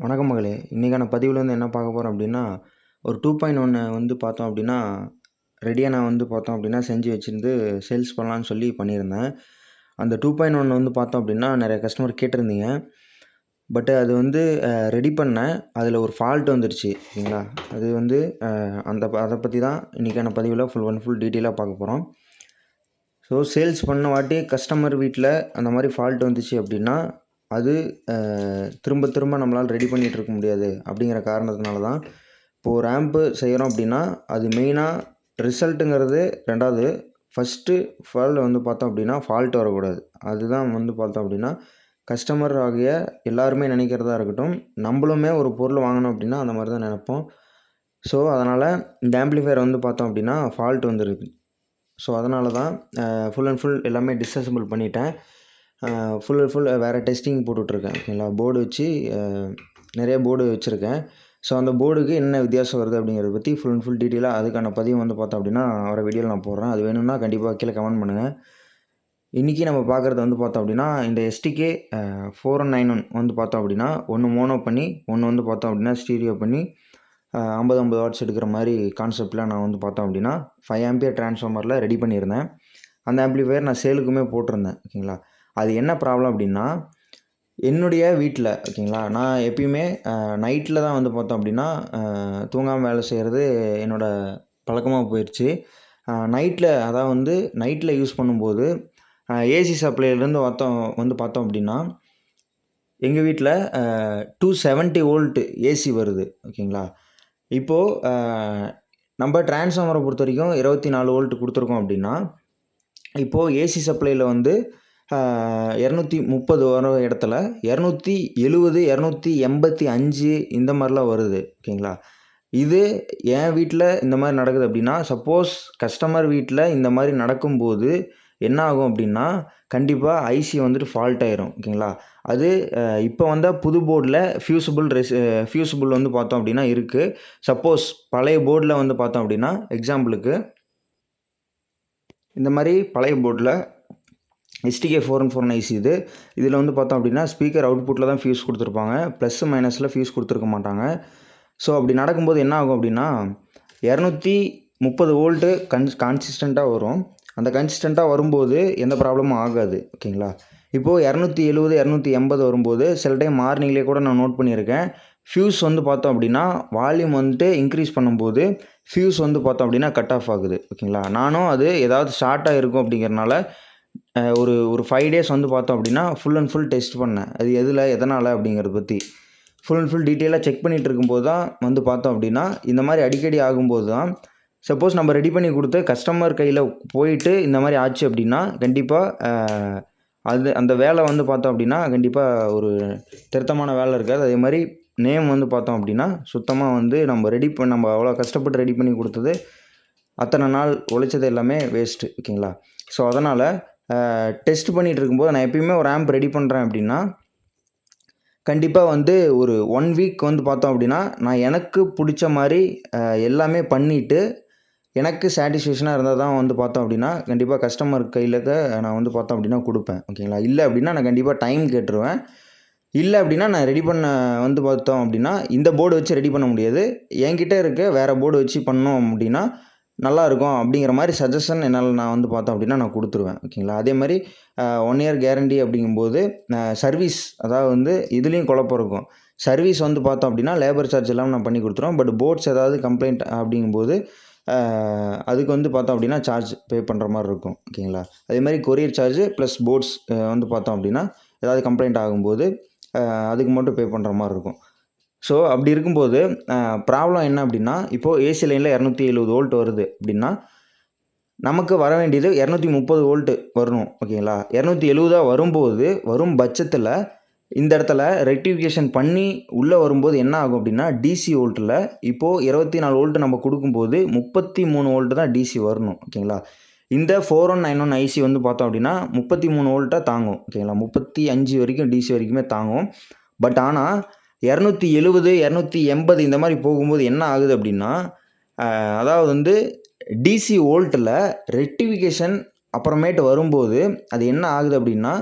வணக்கம் மகளே. இன்றைக்கான பதிவில் என்ன பார்க்க போகிறோம் அப்படின்னா, ஒரு 2.1 பார்த்தோம் அப்படின்னா, ரெடியாக நான் பார்த்தோம் அப்படின்னா செஞ்சு வச்சிருந்து சேல்ஸ் பண்ணலான்னு சொல்லி பண்ணியிருந்தேன். அந்த 2.1 பார்த்தோம் அப்படின்னா நிறைய கஸ்டமர் கேட்டிருந்தீங்க. பட் அது ரெடி பண்ணேன். அதில் ஒரு ஃபால்ட் வந்துருச்சு. ஓகேங்களா? அது அதை பற்றி தான் இன்றைக்கான பதிவில் ஃபுல் டீட்டெயிலாக பார்க்க போகிறோம். ஸோ சேல்ஸ் பண்ண வாட்டி கஸ்டமர் வீட்டில் அந்த மாதிரி ஃபால்ட் வந்துச்சு அப்படின்னா, அது திரும்ப திரும்ப நம்மளால் ரெடி பண்ணிகிட்டு இருக்க முடியாது அப்படிங்கிற காரணத்தினால தான் இப்போது ஒரு ஆம்பு செய்கிறோம் அப்படின்னா, அது மெயினாக ரிசல்ட்டுங்கிறது 2வது. ஃபஸ்ட்டு பார்த்தோம் அப்படின்னா ஃபால்ட் வரக்கூடாது. அதுதான் பார்த்தோம் அப்படின்னா கஸ்டமர் ஆகிய எல்லாருமே நினைக்கிறதா இருக்கட்டும். நம்மளுமே ஒரு பொருள் வாங்கணும் அப்படின்னா அந்த மாதிரி தான் நினைப்போம். ஸோ அதனால் இந்த ஆம்ப்ளிஃபையர் பார்த்தோம் அப்படின்னா ஃபால்ட் வந்துருக்கு. ஸோ அதனால தான் ஃபுல் எல்லாமே டிஸ்அசெம்பிள் பண்ணிட்டேன். ஃபுல் வேறு டெஸ்டிங் போட்டுட்ருக்கேன். ஓகேங்களா? போர்டு வச்சு நிறைய போர்டு வச்சுருக்கேன். ஸோ அந்த போர்டுக்கு என்ன வித்தியாசம் வருது அப்படிங்கிறத பற்றி ஃபுல் டீட்டெயிலாக அதுக்கான பதிவு பார்த்தோம் அப்படின்னா வர வீடியோவில் நான் போடுறேன். அது வேணும்னா கண்டிப்பாக கீழே கமெண்ட் பண்ணுங்கள். இன்றைக்கி நம்ம பார்க்குறது பார்த்தோம் அப்படின்னா இந்த STK 4191 பார்த்தோம் அப்படின்னா ஒன்று மோனோ பண்ணி ஒன்று பார்த்தோம் அப்படின்னா ஸ்டீரியோ பண்ணி 50 வாட்ஸ் எடுக்கிற மாதிரி கான்செப்டில் நான் பார்த்தோம் அப்படின்னா 5 ஆம்பியர் ட்ரான்ஸ்ஃபார்மரில் ரெடி பண்ணியிருந்தேன். அந்த ஆம்ப்ளிஃபையர் நான் சேலுக்குமே போட்டிருந்தேன். ஓகேங்களா? அது என்ன ப்ராப்ளம் அப்படின்னா, என்னுடைய வீட்டில் ஓகேங்களா, நான் எப்பயுமே நைட்டில் தான் பார்த்தோம் அப்படின்னா தூங்காமல் வேலை செய்கிறது என்னோடய பழக்கமாக போயிடுச்சு. நைட்டில் யூஸ் பண்ணும்போது ஏசி சப்ளைலேருந்து பார்த்தோம் அப்படின்னா எங்கள் வீட்டில் 270 வோல்ட் ஏசி வருது. ஓகேங்களா? இப்போது நம்ம டிரான்ஸ்ஃபார்மரை பொறுத்த வரைக்கும் 24 வோல்ட் கொடுத்துருக்கோம் அப்படின்னா, இப்போது ஏசி சப்ளையில் 230 வர இடத்துல 270, 285 இந்த மாதிரிலாம் வருது. ஓகேங்களா? இது என் வீட்டில் இந்த மாதிரி நடக்குது அப்படின்னா, சப்போஸ் கஸ்டமர் வீட்டில் இந்த மாதிரி நடக்கும்போது என்ன ஆகும் அப்படின்னா, கண்டிப்பாக ஐசி ஃபால்ட் ஆயிரும். ஓகேங்களா? அது இப்போ புது போர்டில் ஃபியூசிபிள் பார்த்தோம் அப்படின்னா இருக்குது. சப்போஸ் பழைய போர்டில் பார்த்தோம் அப்படின்னா எக்ஸாம்பிளுக்கு இந்த மாதிரி பழைய போர்டில் STK 4141 ஐசி இதில் பார்த்தோம் அப்படின்னா ஸ்பீக்கர் அவுட்புட்டில் தான் ஃபியூஸ் கொடுத்துருப்பாங்க. ப்ளஸ் மைனஸில் ஃபியூஸ் கொடுத்துருக்க மாட்டாங்க. ஸோ அப்படி நடக்கும்போது என்ன ஆகும் அப்படின்னா 230 வோல்ட்டு கான்சிஸ்டண்ட்டாக வரும். அந்த கன்சிஸ்டண்ட்டாக வரும்போது எந்த ப்ராப்ளமும் ஆகாது. ஓகேங்களா? இப்போது 270, 280 வரும்போது சில டைம் மார்னிங்லேயே கூட நான் நோட் பண்ணியிருக்கேன். ஃபியூஸ் பார்த்தோம் அப்படின்னா வால்யூம் இன்க்ரீஸ் பண்ணும்போது ஃபியூஸ் பார்த்தோம் அப்படின்னா கட் ஆஃப் ஆகுது. ஓகேங்களா? நானும் அது ஏதாவது ஷார்ட்டாக இருக்கும் அப்படிங்கிறனால ஒரு 5 டேஸ் பார்த்தோம் அப்படின்னா ஃபுல் டெஸ்ட் பண்ணேன். அது எதனால் அப்படிங்கிறத பற்றி ஃபுல் டீட்டெயிலாக செக் பண்ணிகிட்டு இருக்கும்போது தான் பார்த்தோம் அப்படின்னா இந்த மாதிரி அடிக்கடி ஆகும்போது தான் சப்போஸ் நம்ம ரெடி பண்ணி கொடுத்து கஸ்டமர் கையில் போயிட்டு இந்த மாதிரி ஆச்சு அப்படின்னா கண்டிப்பாக அந்த வேலை பார்த்தோம் அப்படின்னா கண்டிப்பாக ஒரு திருத்தமான வேலை இருக்காது. அதே மாதிரி நேம் பார்த்தோம் அப்படின்னா சுத்தமாக நம்ம அவ்வளோ கஷ்டப்பட்டு ரெடி பண்ணி கொடுத்தது அத்தனை நாள் உழைச்சது எல்லாமே வேஸ்ட்டு. ஓகேங்களா? ஸோ அதனால் டெஸ்ட் பண்ணிகிட்டு இருக்கும்போது நான் எப்பயுமே ஒரு ஆம்ப் ரெடி பண்ணுறேன் அப்படின்னா கண்டிப்பாக ஒரு 1 வீக் பார்த்தோம் அப்படின்னா நான் எனக்கு பிடிச்ச மாதிரி எல்லாமே பண்ணிவிட்டு எனக்கு சாட்டிஸ்ஃபேக்ஷனாக இருந்தால் தான் பார்த்தோம் அப்படின்னா கண்டிப்பாக கஸ்டமர் கையில் நான் பார்த்தோம் அப்படின்னா கொடுப்பேன். ஓகேங்களா? இல்லை அப்படின்னா நான் கண்டிப்பாக டைம் கேட்டுருவேன். இல்லை அப்படின்னா நான் ரெடி பண்ண பார்த்தோம் அப்படின்னா இந்த போர்டு வச்சு ரெடி பண்ண முடியாது. என்கிட்ட இருக்க வேறு போர்டு வச்சு பண்ணோம் அப்படின்னா நல்லாயிருக்கும் அப்படிங்கிற மாதிரி சஜஷன் என்னால் நான் பார்த்தோம் அப்படின்னா நான் கொடுத்துருவேன். ஓகேங்களா? அதே மாதிரி 1 இயர் கேரண்டி அப்படிங்கும்போது சர்வீஸ் அதாவது இதுலேயும் குழப்பம் இருக்கும். சர்வீஸ் பார்த்தோம் அப்படின்னா லேபர் சார்ஜ் எல்லாம் நான் பண்ணி கொடுத்துருவேன். பட் போர்ட்ஸ் ஏதாவது கம்ப்ளைண்ட் அப்படிங்கும்போது அதுக்கு பார்த்தோம் அப்படின்னா சார்ஜ் பே பண்ணுற மாதிரி இருக்கும். ஓகேங்களா? அதே மாதிரி கொரியர் சார்ஜ் ப்ளஸ் போர்ட்ஸ் பார்த்தோம் அப்படின்னா ஏதாவது கம்ப்ளைண்ட் ஆகும்போது அதுக்கு மட்டும் பே பண்ணுற மாதிரி இருக்கும். ஸோ அப்படி இருக்கும்போது ப்ராப்ளம் என்ன அப்படின்னா இப்போது ஏசி லைனில் 270 வோல்ட் வருது அப்படின்னா நமக்கு வர வேண்டியது 230 வோல்ட்டு வரணும். ஓகேங்களா? 270 வரும்போது வரும் பட்சத்தில் இந்த இடத்துல ரெக்டிஃபிகேஷன் பண்ணி உள்ளே வரும்போது என்ன ஆகும் அப்படின்னா டிசி வோல்ட்டில் இப்போது 24 வோல்ட்டு நம்ம கொடுக்கும்போது 33 வோல்ட்டு தான் டிசி வரணும். ஓகேங்களா? இந்த 4191 ஐசி பார்த்தோம் அப்படின்னா 33 வோல்ட்டாக தாங்கும். ஓகேங்களா? 35 வரைக்கும் டிசி வரைக்குமே தாங்கும். பட் ஆனால் 270, 280 இந்த மாதிரி போகும்போது என்ன ஆகுது அப்படின்னா அதாவது டிசி வோல்ட்டில் ரெக்டிஃபிகேஷன் அப்புறமேட்டு வரும்போது அது என்ன ஆகுது அப்படின்னா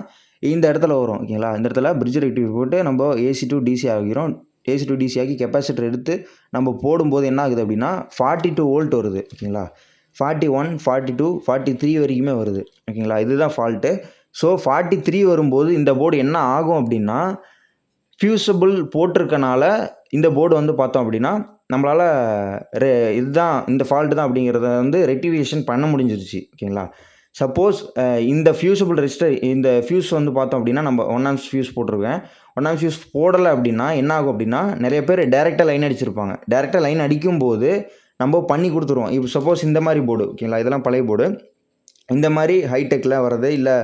இந்த இடத்துல வரும். ஓகேங்களா? இந்த இடத்துல பிரிட்ஜ் ரெக்டிஃபை போட்டு நம்ம ஏசி டு டிசி ஆகிறோம். ஏசி டு டிசி ஆக்கி கெப்பாசிட்டர் எடுத்து நம்ம போடும்போது என்ன ஆகுது அப்படின்னா 42 வோல்ட் வருது. ஓகேங்களா, 41, 42, 43 வரைக்குமே வருது. ஓகேங்களா, இதுதான் ஃபால்ட்டு. ஸோ 43 வரும்போது இந்த போர்டு என்ன ஆகும் அப்படின்னா, ஃபியூசபிள் போட்டிருக்கனால இந்த போர்டு வந்து பார்த்தோம் அப்படின்னா நம்மளால் இதுதான் இந்த ஃபால்ட்டு தான் அப்படிங்கிறத வந்து ரெக்டிஃபிகேஷன் பண்ண முடிஞ்சிருச்சு. ஓகேங்களா, சப்போஸ் இந்த ஃபியூசபிள் ரெஜிஸ்டர் இந்த ஃபியூஸ் வந்து பார்த்தோம் அப்படின்னா நம்ம 1 ஆம்ஸ் ஃபியூஸ் போட்டிருக்கேன். 1 ஆம்ஸ் ஃபியூஸ் போடலை அப்படின்னா என்ன ஆகும் அப்படின்னா, நிறைய பேர் டேரெக்டாக லைன் அடிச்சிருப்பாங்க. டேரெக்டாக லைன் அடிக்கும்போது நம்ம பண்ணி கொடுத்துருவோம். இப்போ சப்போஸ் இந்த மாதிரி போர்டு, ஓகேங்களா, இதெல்லாம் பழைய போர்டு, இந்த மாதிரி ஹைடெக்கில் வர்றது இல்லை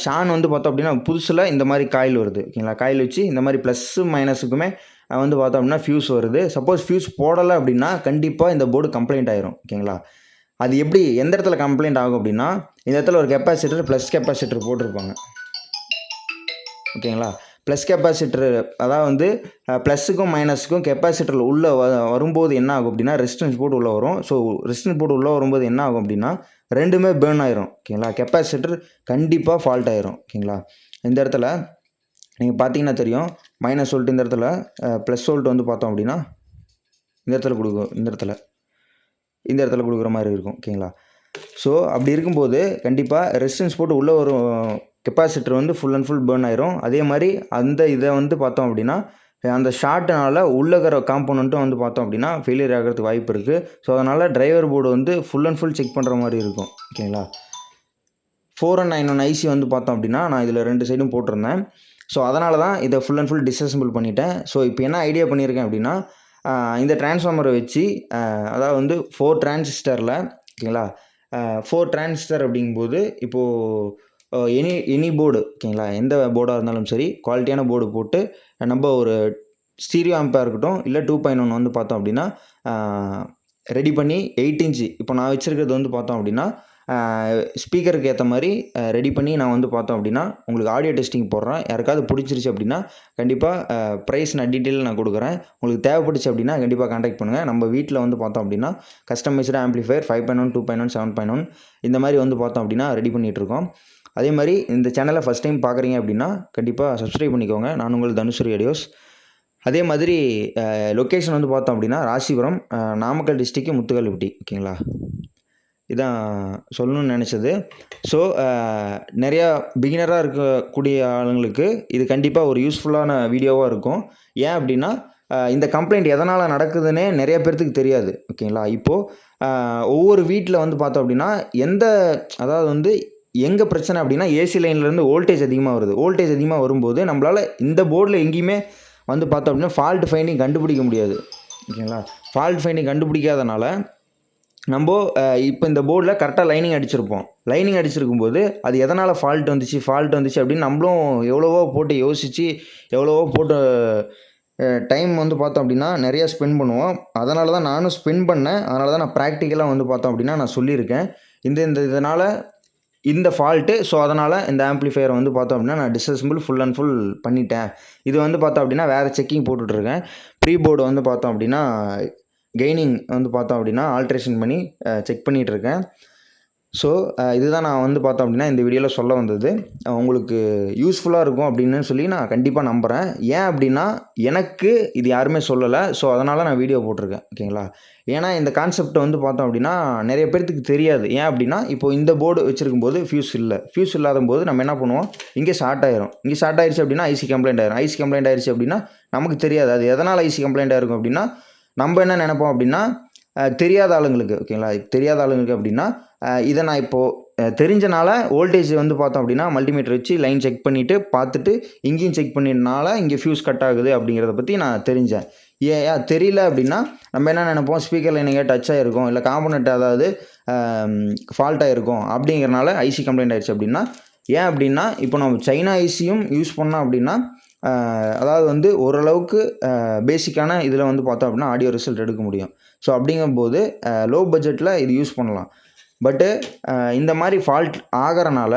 ஷான் வந்து பார்த்தோம் அப்படின்னா புதுசில் இந்த மாதிரி காயில் வருது. ஓகேங்களா, காயில் வச்சு இந்த மாதிரி ப்ளஸ்ஸு மைனஸுக்குமே வந்து பார்த்தோம் அப்படின்னா ஃபியூஸ் வருது. சப்போஸ் ஃபியூஸ் போடலை அப்படின்னா கண்டிப்பாக இந்த போர்டு கம்ப்ளைண்ட் ஆயிரும். ஓகேங்களா, அது எப்படி எந்த இடத்துல கம்ப்ளைண்ட் ஆகும் அப்படின்னா, இந்த இடத்துல ஒரு கெப்பாசிட்டர் ப்ளஸ் கெப்பாசிட்டர் போட்டிருப்பாங்க. ஓகேங்களா, ப்ளஸ் கெப்பாசிட்டர் அதாவது வந்து ப்ளஸுக்கும் மைனஸுக்கும் கெப்பாசிட்டரில் உள்ளே வரும்போது என்ன ஆகும் அப்படின்னா ரெசிஸ்டன்ஸ் போர்டு உள்ளே வரும். ஸோ ரெசிஸ்டன்ஸ் போர்டு உள்ளே வரும்போது என்ன ஆகும் அப்படின்னா ரெண்டுமே பேர்ன் ஆயிரும். ஓகேங்களா, கெப்பாசிட்டர் கண்டிப்பாக ஃபால்ட் ஆயிரும். ஓகேங்களா, இந்த இடத்துல நீங்கள் பார்த்தீங்கன்னா தெரியும், மைனஸ் வோல்ட் இந்த இடத்துல, ப்ளஸ் வோல்ட் வந்து பார்த்தோம் அப்படின்னா இந்த இடத்துல கொடுக்கும், இந்த இடத்துல கொடுக்குற மாதிரி இருக்கும். ஓகேங்களா, ஸோ அப்படி இருக்கும்போது கண்டிப்பாக ரெசிஸ்டன்ஸ் போட்டு உள்ளே வரும் கெப்பாசிட்டர் வந்து ஃபுல் அண்ட் ஃபுல் பேர்ன் ஆயிரும். அதே மாதிரி அந்த இதை வந்து பார்த்தோம் அப்படின்னா அந்த ஷார்ட்னால உள்ள இருக்கிற காம்போனண்ட்டும் வந்து பார்த்தோம் அப்படின்னா ஃபெயிலியர் ஆகிறதுக்கு வாய்ப்பு இருக்குது. ஸோ அதனால் டிரைவர் போர்டு வந்து ஃபுல் அண்ட் ஃபுல் செக் பண்ணுற மாதிரி இருக்கும். ஓகேங்களா, 4191 ஐசி வந்து பார்த்தோம் அப்படின்னா நான் இதில் 2 சைடும் போட்டிருந்தேன். ஸோ அதனால தான் இதை ஃபுல் அண்ட் ஃபுல் டிஸ்அசெம்பிள் பண்ணிட்டேன். ஸோ இப்போ என்ன ஐடியா பண்ணியிருக்கேன் அப்படின்னா, இந்த டிரான்ஸ்ஃபார்மரை வச்சு அதாவது வந்து 4 டிரான்சிஸ்டரில், ஓகேங்களா, 4 டிரான்சிஸ்டர் அப்படிங்கும்போது இப்போது எனி போர்டு, ஓகேங்களா, எந்த போர்டாக இருந்தாலும் சரி குவாலிட்டியான போர்டு போட்டு நம்ம ஒரு ஸ்டீரியோ ஆம்ப்பாக இருக்கட்டும் இல்லை 2.1 வந்து பார்த்தோம் அப்படின்னா ரெடி பண்ணி 8 இன்ச்சு இப்போ நான் வச்சுருக்கிறது வந்து பார்த்தோம் அப்படின்னா ஸ்பீக்கருக்கு ஏற்ற மாதிரி ரெடி பண்ணி நான் வந்து பார்த்தோம் அப்படின்னா உங்களுக்கு ஆடியோ டெஸ்டிங் போடுறேன். யாருக்காவது பிடிச்சிருச்சு அப்படின்னா கண்டிப்பாக ப்ரைஸ் நான் டீட்டெயில் நான் கொடுக்குறேன். உங்களுக்கு தேவைப்பட்டுச்சு அப்படின்னா கண்டிப்பாக கான்டாக்ட் பண்ணுங்கள். நம்ம வீட்டில் வந்து பார்த்தோம் அப்படின்னா கஸ்டமைஸ்டு ஆம்ப்ளிஃபையர் 5.1, 2.1, 7.1 இந்த மாதிரி வந்து பார்த்தோம் அப்படின்னா ரெடி பண்ணிகிட்ருக்கோம். அதே மாதிரி இந்த சேனலை ஃபஸ்ட் டைம் பார்க்குறீங்க அப்படின்னா கண்டிப்பாக சப்ஸ்கிரைப் பண்ணிக்கோங்க. நான் உங்கள் தனுஸ்ரீ ஆடியோஸ். அதே மாதிரி லொக்கேஷன் வந்து பார்த்தோம் அப்படின்னா ராசிபுரம், நாமக்கல் டிஸ்ட்ரிக்ட், முத்துக்கல்லுப்பட்டி. ஓகேங்களா, இதான் சொல்லணும்னு நினச்சது. ஸோ நிறையா பிகினராக இருக்கக்கூடிய ஆளுங்களுக்கு இது கண்டிப்பாக ஒரு யூஸ்ஃபுல்லான வீடியோவாக இருக்கும். ஏன் அப்படின்னா இந்த கம்ப்ளைண்ட் எதனால் நடக்குதுன்னே நிறைய பேர்த்துக்கு தெரியாது. ஓகேங்களா, இப்போது ஒவ்வொரு வீட்டில் வந்து பார்த்தோம் அப்படின்னா அதாவது வந்து எங்கே பிரச்சனை அப்படின்னா ஏசி லைன்லேருந்து வோல்டேஜ் அதிகமாக வருது. வோல்டேஜ் அதிகமாக வரும்போது நம்மளால் இந்த போர்டில் எங்கேயுமே வந்து பார்த்தோம் அப்படின்னா ஃபால்ட் ஃபைண்டிங் கண்டுபிடிக்க முடியாது. ஓகேங்களா, ஃபால்ட் ஃபைண்டிங் கண்டுபிடிக்காதனால நம்ம இப்போ இந்த போர்டில் கரெக்டாக லைனிங் அடிச்சிருப்போம். லைனிங் அடிச்சிருக்கும்போது அது எதனால் ஃபால்ட் வந்துச்சு அப்படின்னு நம்மளும் எவ்வளவோ போட்டு யோசித்து எவ்வளவோ போட்டு டைம் வந்து பார்த்தோம் அப்படின்னா நிறையா ஸ்பெண்ட் பண்ணுவோம். அதனால தான் நானும் ஸ்பெண்ட் பண்ணேன். அதனால தான் நான் ப்ராக்டிக்கலாக வந்து பார்த்தோம் அப்படின்னா நான் சொல்லியிருக்கேன் இதனால் இந்த ஃபால்ட்டு. ஸோ அதனால் இந்த ஆம்ப்ளிஃபையரை வந்து பார்த்தோம் அப்படின்னா நான் டிஸ்அசெம்பிள் ஃபுல் அண்ட் ஃபுல் பண்ணிட்டேன். இது வந்து பார்த்தோம் அப்படின்னா வேறு செக்கிங் போட்டுட்ருக்கேன். ப்ரீ போர்டு வந்து பார்த்தோம் அப்படின்னா கெய்னிங் வந்து பார்த்தோம் அப்படின்னா ஆல்ட்ரேஷன் பண்ணி செக் பண்ணிகிட்ருக்கேன். ஸோ இதுதான் நான் வந்து பார்த்தோம் அப்படின்னா இந்த வீடியோவில் சொல்ல வந்தது. உங்களுக்கு யூஸ்ஃபுல்லாக இருக்கும் அப்படின்னு சொல்லி நான் கண்டிப்பாக நம்புகிறேன். ஏன் அப்படின்னா எனக்கு இது யாருமே சொல்லலை. ஸோ அதனால் நான் வீடியோ போட்டிருக்கேன். ஓகேங்களா, ஏன்னா இந்த கான்செப்ட் வந்து பார்த்தோம் அப்படின்னா நிறைய பேர்த்துக்கு தெரியாது. ஏன் அப்படின்னா இப்போது இந்த போர்டு வச்சுருக்கும்போது ஃபியூஸ் இல்லாத போது நம்ம என்ன பண்ணுவோம், இங்கே ஷார்ட் ஆயிரும். இங்கே ஷார்ட் ஆயிடுச்சு அப்படின்னா ஐசி கம்ப்ளைண்ட் ஆயிரும். ஐசி கம்ப்ளைண்ட் ஆயிடுச்சு அப்படின்னா நமக்கு தெரியாது அது எதனால் ஐசி கம்ப்ளைண்ட் ஆயிருக்கும் அப்படின்னா நம்ம என்ன நினைப்போம் அப்படின்னா தெரியாத ஆளுங்களுக்கு, ஓகேங்களா, தெரியாத ஆளுங்களுக்கு அப்படின்னா இதை நான் இப்போது தெரிஞ்சனால வோல்டேஜ் வந்து பார்த்தோம் அப்படின்னா மல்டிமீட்டர் வச்சு லைன் செக் பண்ணிவிட்டு பார்த்துட்டு இங்கேயும் செக் பண்ணினால இங்கே ஃபியூஸ் கட் ஆகுது அப்படிங்கிறத பற்றி நான் தெரிஞ்சேன். தெரியல அப்படின்னா நம்ம என்ன நினைப்போம், ஸ்பீக்கர் லைன் எங்கேயா டச் ஆகிருக்கும் இல்லை காம்பனண்ட் அதாவது ஃபால்ட் ஆகிருக்கும் அப்படிங்கிறனால ஐசி கம்ப்ளைண்ட் ஆகிடுச்சு அப்படின்னா. ஏன் அப்படின்னா இப்போ நம்ம சைனா ஐசியும் யூஸ் பண்ணோம் அப்படின்னா அதாவது வந்து ஓரளவுக்கு பேசிக்கான இதில் வந்து பார்த்தோம் அப்படின்னா ஆடியோ ரிசல்ட் எடுக்க முடியும். ஸோ அப்படிங்கும்போது லோ பட்ஜெட்டில் இது யூஸ் பண்ணலாம். பட்டு இந்த மாதிரி ஃபால்ட் ஆகிறனால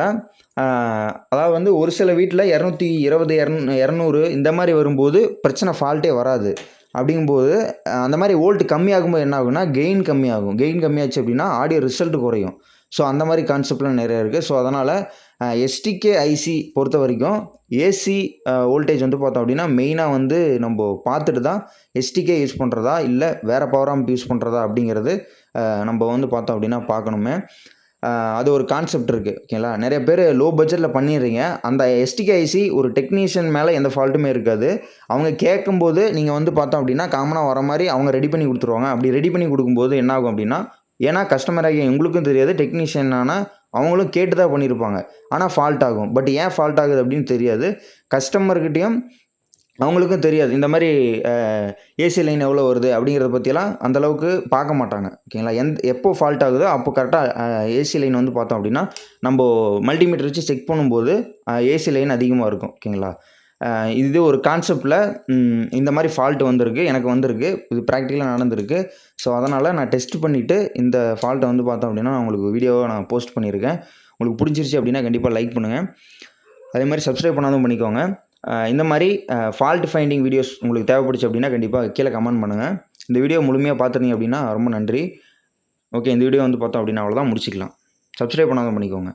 அதாவது வந்து ஒரு சில வீட்டில் 220, 200 இந்த மாதிரி வரும்போது பிரச்சனை ஃபால்ட்டே வராது. அப்படிங்கும்போது அந்த மாதிரி வோல்ட் கம்மியாகும்போது என்ன ஆகும்னா கெயின் கம்மியாகும். கெயின் கம்மியாச்சு அப்படின்னா ஆடியோ ரிசல்ட் குறையும். ஸோ அந்த மாதிரி கான்செப்ட்லாம் நிறைய இருக்குது. ஸோ அதனால் எஸ்டிகே ஐசி பொறுத்த வரைக்கும் ஏசி வோல்டேஜ் வந்து பார்த்தோம் அப்படின்னா மெயினாக வந்து நம்ம பார்த்துட்டு தான் எஸ்டிகே யூஸ் பண்ணுறதா இல்லை வேறு பவர் ஆம்ப் யூஸ் பண்ணுறதா அப்படிங்கிறது நம்ம வந்து பார்த்தோம் அப்படின்னா பார்க்கணுமே. அது ஒரு கான்செப்ட் இருக்குது. ஓகேங்களா, நிறைய பேர் லோ பட்ஜெட்டில் பண்ணிடுறீங்க. அந்த எஸ்டிகே ஐசி ஒரு டெக்னீஷியன் மேலே எந்த ஃபால்ட்டுமே இருக்காது. அவங்க கேட்கும்போது நீங்கள் வந்து பார்த்தோம் அப்படின்னா காமனாக வர மாதிரி அவங்க ரெடி பண்ணி கொடுத்துருவாங்க. அப்படி ரெடி பண்ணி கொடுக்கும்போது என்ன ஆகும் அப்படின்னா, ஏன்னா கஸ்டமராகி உங்களுக்கும் தெரியாது, டெக்னீஷியனான அவங்களும் கேட்டு தான் பண்ணியிருப்பாங்க. ஆனால் ஃபால்ட் ஆகும். பட் ஏன் ஃபால்ட் ஆகுது அப்படின்னு தெரியாது. கஸ்டமர்கிட்டையும் அவங்களுக்கும் தெரியாது. இந்த மாதிரி ஏசி லைன் எவ்வளோ வருது அப்படிங்கிறத பற்றியெல்லாம் அந்தளவுக்கு பார்க்க மாட்டாங்க. ஓகேங்களா, எப்போ ஃபால்ட் ஆகுதோ அப்போ கரெக்டாக ஏசி லைன் வந்து பார்த்தோம் அப்படின்னா நம்ம மல்டிமீட்டர் வச்சு செக் பண்ணும்போது ஏசி லைன் அதிகமாக இருக்கும். ஓகேங்களா, இது ஒரு கான்செப்டில் இந்த மாதிரி ஃபால்ட் வந்திருக்கு, எனக்கு வந்திருக்கு, இது ப்ராக்டிக்கலாக நடந்திருக்கு. ஸோ அதனால் நான் டெஸ்ட் பண்ணிவிட்டு இந்த ஃபால்ட்டை வந்து பார்த்தோம் அப்படின்னா நான் உங்களுக்கு வீடியோவை நான் போஸ்ட் பண்ணியிருக்கேன். உங்களுக்கு பிடிச்சிருச்சு அப்படின்னா கண்டிப்பாக லைக் பண்ணுங்கள். அதே மாதிரி சப்ஸ்கிரைப் பண்ணாதும் பண்ணிக்கோங்க. இந்த மாதிரி ஃபால்ட் ஃபைண்டிங் வீடியோஸ் உங்களுக்கு தேவைப்படுச்சு அப்படின்னா கண்டிப்பாக கீழே கமெண்ட் பண்ணுங்கள். இந்த வீடியோ முழுமையாக பார்த்துருந்தீங்க அப்படின்னா ரொம்ப நன்றி. ஓகே, இந்த வீடியோ வந்து பார்த்தோம் அப்படின்னா அவ்வளோதான், முடிச்சிக்கலாம். சப்ஸ்கிரைப் பண்ணாதும் பண்ணிக்கோங்க.